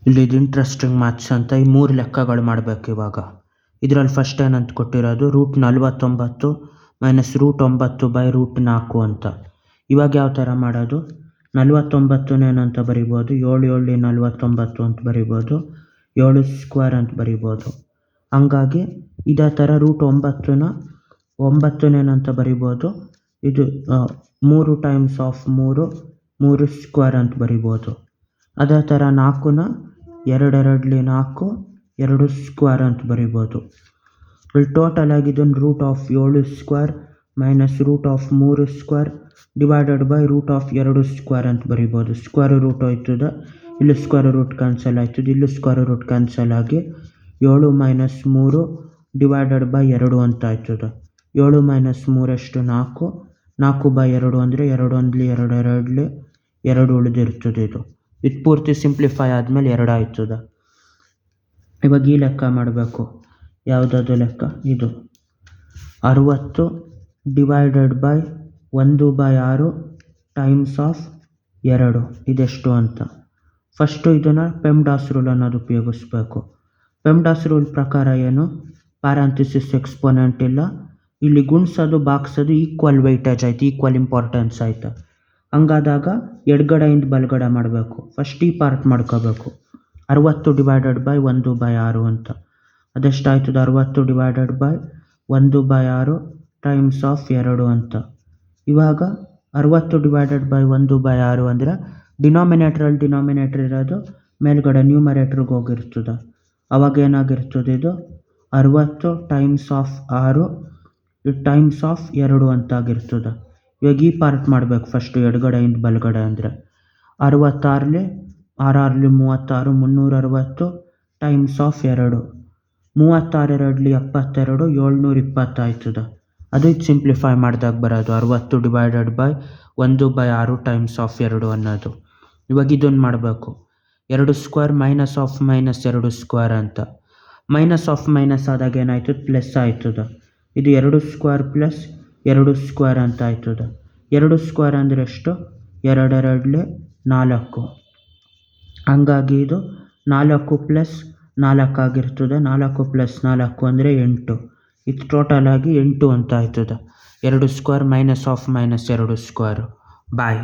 ಇಲ್ಲಿ ಇದು interesting maths ಅಂತ ಈ 3 ಲೆಕ್ಕಗಳು ಮಾಡಬೇಕು ಇವಾಗ. ಇದರಲ್ಲಿ ಫಸ್ಟ್ ಏನಂತ ಕೊಟ್ಟಿರೋದು √49 ಮೈನಸ್ √9/√4 ಅಂತ. ಇವಾಗ ಯಾವ ಥರ ಮಾಡೋದು? 49 ಏನಂತ ಬರಿಬೋದು, 7 7 49 ಅಂತ ಬರಿಬೋದು, 7 ಸ್ಕ್ವೇರ್ ಅಂತ ಬರಿಬೋದು. ಹಂಗಾಗಿ ಇದೇ ಥರ √9ನ 9 ಏನಂತ ಬರಿಬೋದು, ಇದು 3 ಟೈಮ್ಸ್ ಆಫ್ 3 ಸ್ಕ್ವೇರ್ ಅಂತ ಬರಿಬೋದು. ಅದೇ ಥರ 4ನ 2 2 4 2 ಸ್ಕ್ವೇರ್ ಅಂತ ಬರಿಬೋದು. ಇಲ್ಲಿ ಟೋಟಲ್ ಆಗಿ ಇದನ್ನು √7 square minus √3 square divided by √2 square ಅಂತ ಬರಿಬೋದು. ಸ್ಕ್ವೇರ್ ರೂಟ್ ಹೋಯ್ತದೆ, ಇಲ್ಲಿ ಸ್ಕ್ವೇರ್ ರೂಟ್ ಕ್ಯಾನ್ಸಲ್ ಆಯ್ತದೆ, ಇಲ್ಲಿ ಸ್ಕ್ವೇರ್ ರೂಟ್ ಕ್ಯಾನ್ಸಲ್ ಆಗಿ 7 ಮೈನಸ್ 3 ಡಿವೈಡೆಡ್ ಬೈ 2 ಅಂತ ಆಯ್ತದೆ. 7 ಮೈನಸ್ 3 ಎಷ್ಟು? 4. 4/2 ಅಂದರೆ 2 1 2 2 ಉಳಿದಿರ್ತದೆ. ಇದು ಪೂರ್ತಿ ಸಿಂಪ್ಲಿಫೈ ಆದಮೇಲೆ 2 ಆಯ್ತದೆ. ಇವಾಗ ಈ ಲೆಕ್ಕ ಮಾಡಬೇಕು. ಯಾವುದಾದ್ರು ಲೆಕ್ಕ? ಇದು 60 ಡಿವೈಡೆಡ್ ಬೈ 1/6 ಟೈಮ್ಸ್ ಆಫ್ 2 ಇದೆಷ್ಟು ಅಂತ. ಫಸ್ಟು ಇದನ್ನು ಪೆಮ್ಡಾಸ್ ರೂಲ್ ಅನ್ನೋದು ಉಪಯೋಗಿಸ್ಬೇಕು. ಪೆಮ್ಡಾಸ್ ರೂಲ್ ಪ್ರಕಾರ ಏನು? ಪ್ಯಾರಂಥಿಸಿಸ್ ಎಕ್ಸ್ಪೋನೆಂಟ್ ಇಲ್ಲ, ಇಲ್ಲಿ ಗುಣಿಸೋದು ಬಾಗಿಸೋದು ಈಕ್ವಲ್ ವೆಯ್ಟೇಜ್ ಆಯ್ತು, ಈಕ್ವಲ್ ಇಂಪಾರ್ಟೆನ್ಸ್ ಆಯಿತು. ಹಂಗಾದಾಗ ಎಡಗಡೆಯಿಂದ ಬಲಗಡೆ ಮಾಡಬೇಕು. ಫಸ್ಟ್ ಈ ಪಾರ್ಟ್ ಮಾಡ್ಕೋಬೇಕು. 60 ಡಿವೈಡೆಡ್ ಬೈ 1/6 ಅಂತ. ಅದೆಷ್ಟಾಯ್ತದೆ? 60 ಡಿವೈಡೆಡ್ ಬೈ 1/6 ಟೈಮ್ಸ್ ಆಫ್ 2 ಅಂತ. ಇವಾಗ 60 ಡಿವೈಡೆಡ್ ಬೈ 1/6 ಅಂದರೆ ಡಿನಾಮಿನೇಟ್ರ್ ಇರೋದು ಮೇಲ್ಗಡೆ ನ್ಯೂಮರೇಟ್ರಿಗೆ ಹೋಗಿರ್ತದೆ. ಅವಾಗ ಏನಾಗಿರ್ತದೆ? ಇದು 60 ಟೈಮ್ಸ್ ಆಫ್ 6 ಟೈಮ್ಸ್ ಆಫ್ 2 ಅಂತ ಆಗಿರ್ತದೆ. ಇವಾಗ ಈ ಪಾರ್ಟ್ ಮಾಡಬೇಕು ಫಸ್ಟು ಎಡಗಡೆಯಿಂದ ಬಲಗಡೆ ಅಂದರೆ 66 6 36 360 ಟೈಮ್ಸ್ ಆಫ್ 2 36 2 72 720 ಆಯ್ತದೆ. ಅದು ಇದು ಸಿಂಪ್ಲಿಫೈ ಮಾಡಿದಾಗ ಬರೋದು 60 ಡಿವೈಡೆಡ್ ಬೈ 1/6 ಟೈಮ್ಸ್ ಆಫ್ 2 ಅನ್ನೋದು. ಇವಾಗ ಇದನ್ನು ಮಾಡಬೇಕು. 2 square minus of minus 2 square ಅಂತ. ಮೈನಸ್ ಆಫ್ ಮೈನಸ್ ಆದಾಗ ಏನಾಯ್ತದೆ? ಪ್ಲಸ್ ಆಯ್ತದೆ. ಇದು 2 ಸ್ಕ್ವೇರ್ ಪ್ಲಸ್ 2 ಸ್ಕ್ವೇರ್ ಅಂತ ಆಯ್ತದೆ. 2 ಸ್ಕ್ವೇರ್ ಅಂದರೆ ಎಷ್ಟು? 2 2 4. ಹಂಗಾಗಿ ಇದು 4 ಪ್ಲಸ್ 4 ಆಗಿರ್ತದೆ. 4 ಪ್ಲಸ್ 4 ಅಂದರೆ 8. ಇದು ಟೋಟಲ್ ಆಗಿ 8 ಅಂತ ಆಯ್ತದೆ. 2 square minus of minus 2 square. Bye.